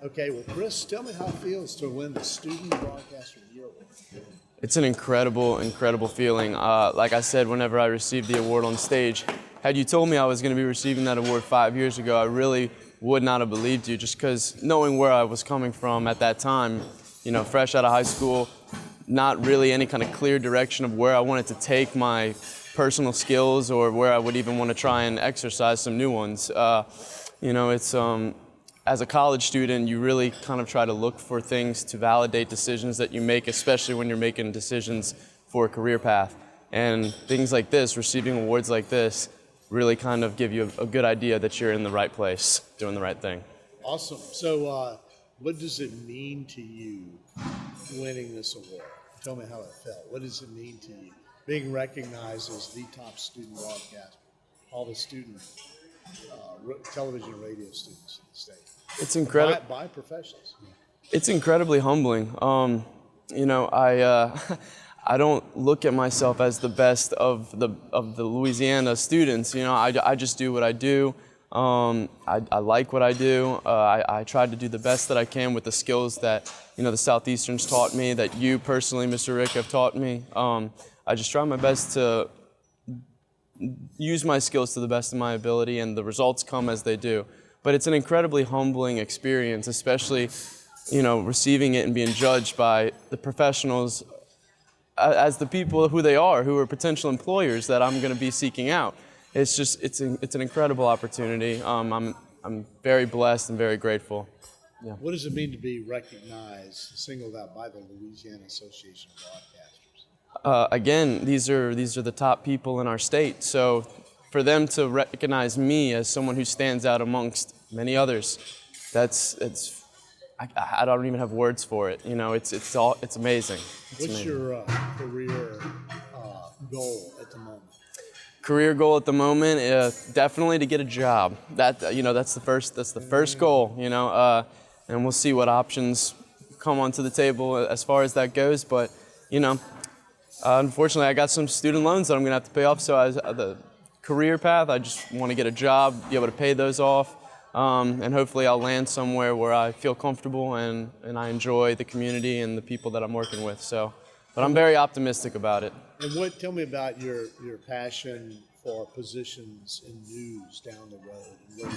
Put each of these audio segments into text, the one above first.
Okay, well, Chris, tell me how it feels to win the Student Broadcaster of the Year award. It's an incredible feeling. Like I said, whenever I received the award on stage, had you told me I was going to be receiving that award 5 years ago, I really would not have believed you, just because knowing where I was coming from at that time, fresh out of high school, not really any kind of clear direction of where I wanted to take my personal skills or where I would even want to try and exercise some new ones. It's as a college student, you really kind of try to look for things to validate decisions that you make, especially when you're making decisions for a career path. And things like this, receiving awards like this, really kind of give you a good idea that you're in the right place, doing the right thing. Awesome. So what does it mean to you winning this award? Tell me how it felt. What does it mean to you? Being recognized as the top student broadcaster, all the student television and radio students in the state. It's incredible. By professionals. It's incredibly humbling. I don't look at myself as the best of the Louisiana students. I just do what I do. I like what I do. I try to do the best that I can with the skills that the Southeasterns taught me, that you personally, Mr. Rick, have taught me. I just try my best to use my skills to the best of my ability, and the results come as they do. But it's an incredibly humbling experience, especially, receiving it and being judged by the professionals as the people who they are, who are potential employers that I'm going to be seeking out. It's an incredible opportunity. I'm very blessed and very grateful. Yeah. What does it mean to be recognized, singled out by the Louisiana Association of Broadcasters? Again, these are the top people in our state. So for them to recognize me as someone who stands out amongst many others, I don't even have words for it. It's amazing. What's your career goal at the moment? Career goal at the moment, definitely to get a job. That's the first goal. And we'll see what options come onto the table as far as that goes. But unfortunately, I got some student loans that I'm going to have to pay off. So as the career path, I just want to get a job, be able to pay those off, and hopefully I'll land somewhere where I feel comfortable and I enjoy the community and the people that I'm working with. But I'm very optimistic about it. And tell me about your passion for positions in news down the road, and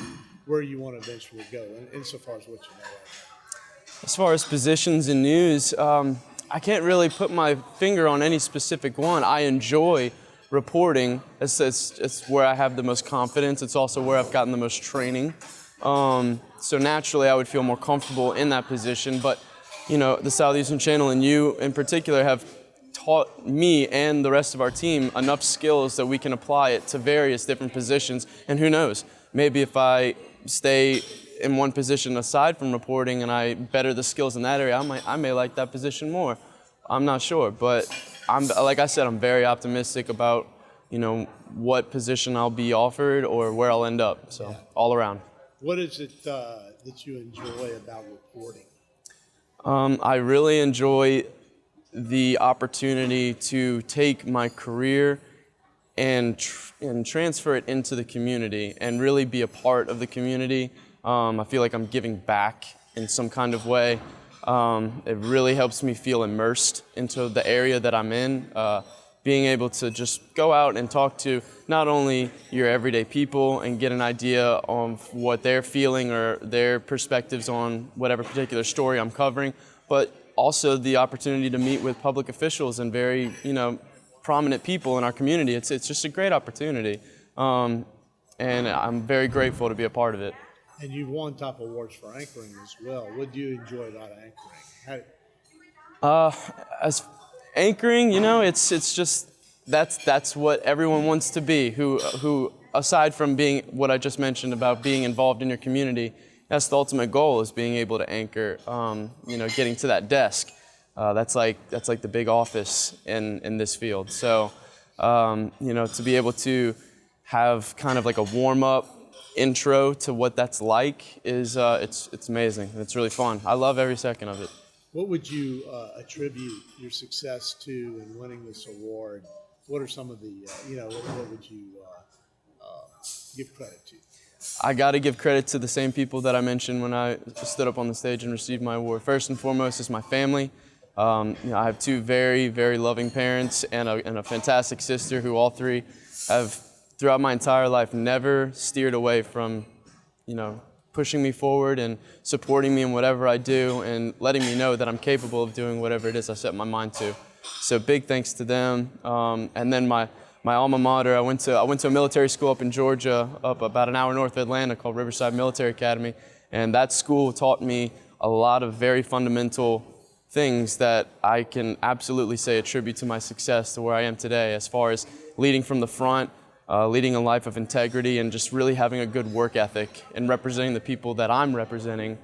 where you want to eventually go, insofar as what you know right now. As far as positions in news, I can't really put my finger on any specific one. I enjoy reporting. It's where I have the most confidence. It's also where I've gotten the most training. So naturally, I would feel more comfortable in that position. But the Southeastern Channel and you in particular have taught me and the rest of our team enough skills that we can apply it to various different positions. And who knows, maybe if I stay in one position aside from reporting and I better the skills in that area, I may like that position more. I'm not sure, but like I said, I'm very optimistic about what position I'll be offered or where I'll end up. So all around. What is it that you enjoy about reporting? I really enjoy the opportunity to take my career and transfer it into the community and really be a part of the community. I feel like I'm giving back in some kind of way. It really helps me feel immersed into the area that I'm in. Being able to just go out and talk to not only your everyday people and get an idea of what they're feeling or their perspectives on whatever particular story I'm covering, but also the opportunity to meet with public officials and very, prominent people in our community. It's just a great opportunity, and I'm very grateful to be a part of it. And you've won top awards for anchoring as well. What do you enjoy about anchoring? As anchoring, it's just that's what everyone wants to be. Who aside from being what I just mentioned about being involved in your community, that's the ultimate goal, is being able to anchor. Getting to that desk. That's like the big office in this field. So, to be able to have kind of like a warm up intro to what that's like is it's amazing. It's really fun. I love every second of it. What would you attribute your success to in winning this award? What are some of the what would you give credit to? I got to give credit to the same people that I mentioned when I stood up on the stage and received my award. First and foremost is my family. I have two very, very loving parents and a fantastic sister who all three have, throughout my entire life, never steered away from, pushing me forward and supporting me in whatever I do and letting me know that I'm capable of doing whatever it is I set my mind to. So big thanks to them. And then my alma mater, I went to a military school up in Georgia, up about an hour north of Atlanta, called Riverside Military Academy. And that school taught me a lot of very fundamental things that I can absolutely say attribute to my success to where I am today, as far as leading from the front, leading a life of integrity, and just really having a good work ethic and representing the people that I'm representing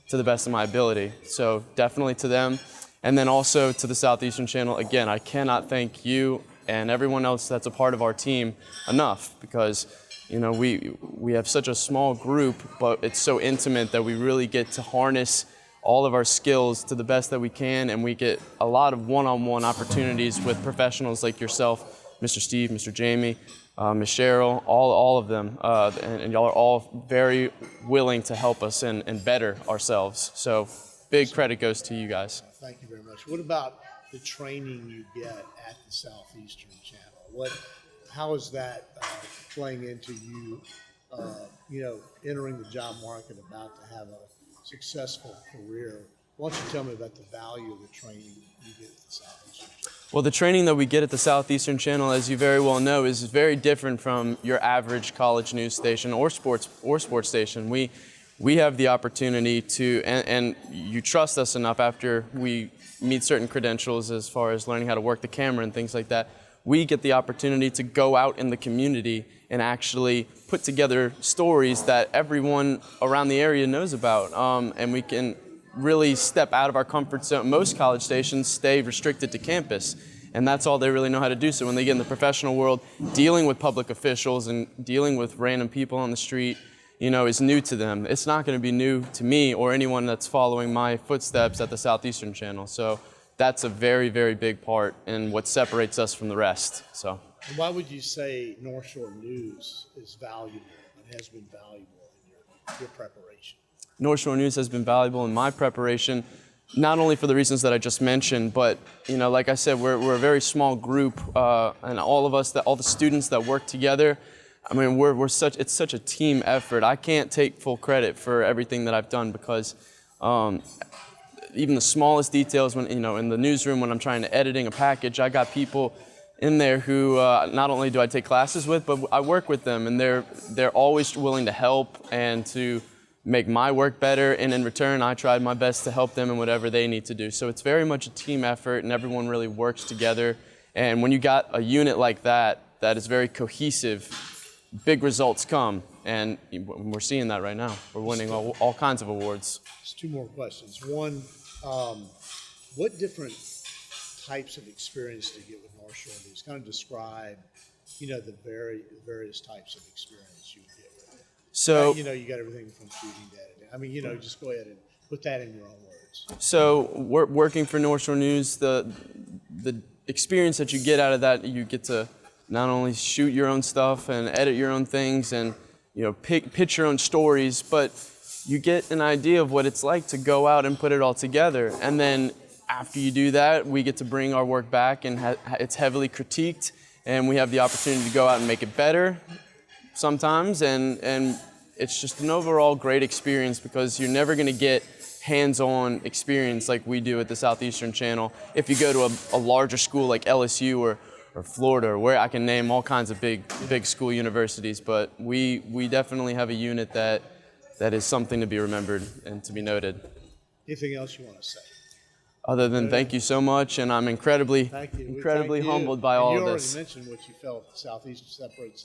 to the best of my ability. So definitely to them. And then also to the Southeastern Channel. Again, I cannot thank you and everyone else that's a part of our team enough, because we have such a small group, but it's so intimate that we really get to harness all of our skills to the best that we can, and we get a lot of one-on-one opportunities with professionals like yourself, Mr. Steve, Mr. Jamie, Ms. Cheryl, all of them, and y'all are all very willing to help us and better ourselves. So big credit goes to you guys. Thank you very much. What about the training you get at the Southeastern Channel? How is that playing into you, entering the job market, about to have a successful career? Why don't you tell me about the value of the training you get at the Southeastern Channel? Well, the training that we get at the Southeastern Channel, as you very well know, is very different from your average college news station or sports station. We have the opportunity to, and you trust us enough after we meet certain credentials as far as learning how to work the camera and things like that. We get the opportunity to go out in the community and actually put together stories that everyone around the area knows about. And we can really step out of our comfort zone. Most college stations stay restricted to campus, and that's all they really know how to do. So when they get in the professional world, dealing with public officials and dealing with random people on the street, is new to them. It's not going to be new to me or anyone that's following my footsteps at the Southeastern Channel. So that's a very, very big part in what separates us from the rest. So. And why would you say North Shore News is valuable and has been valuable in your preparation? North Shore News has been valuable in my preparation, not only for the reasons that I just mentioned, but like I said, we're a very small group, and all the students that work together. I mean, it's such a team effort. I can't take full credit for everything that I've done, because even the smallest details, when in the newsroom when I'm trying to editing a package, I got people in there who not only do I take classes with, but I work with them, and they're always willing to help and to make my work better, and in return I tried my best to help them in whatever they need to do. So it's very much a team effort, and everyone really works together. And when you got a unit like that is very cohesive, big results come, and we're seeing that right now. We're winning all kinds of awards. Just two more questions. One, what different types of experience do you get with North Shore News? Kind of describe, the various types of experience you get. So, you got everything from shooting data. I mean, just go ahead and put that in your own words. So, working for North Shore News, the experience that you get out of that, you get to not only shoot your own stuff and edit your own things and pitch your own stories, but you get an idea of what it's like to go out and put it all together. And then after you do that, we get to bring our work back, and it's heavily critiqued, and we have the opportunity to go out and make it better sometimes, and it's just an overall great experience, because you're never going to get hands-on experience like we do at the Southeastern Channel if you go to a larger school like LSU or Florida, or where I can name all kinds of big school universities. But we definitely have a unit that is something to be remembered and to be noted. Anything else you want to say? Other than thank you so much, and I'm incredibly humbled by all of this. You already mentioned what you felt Southeastern separates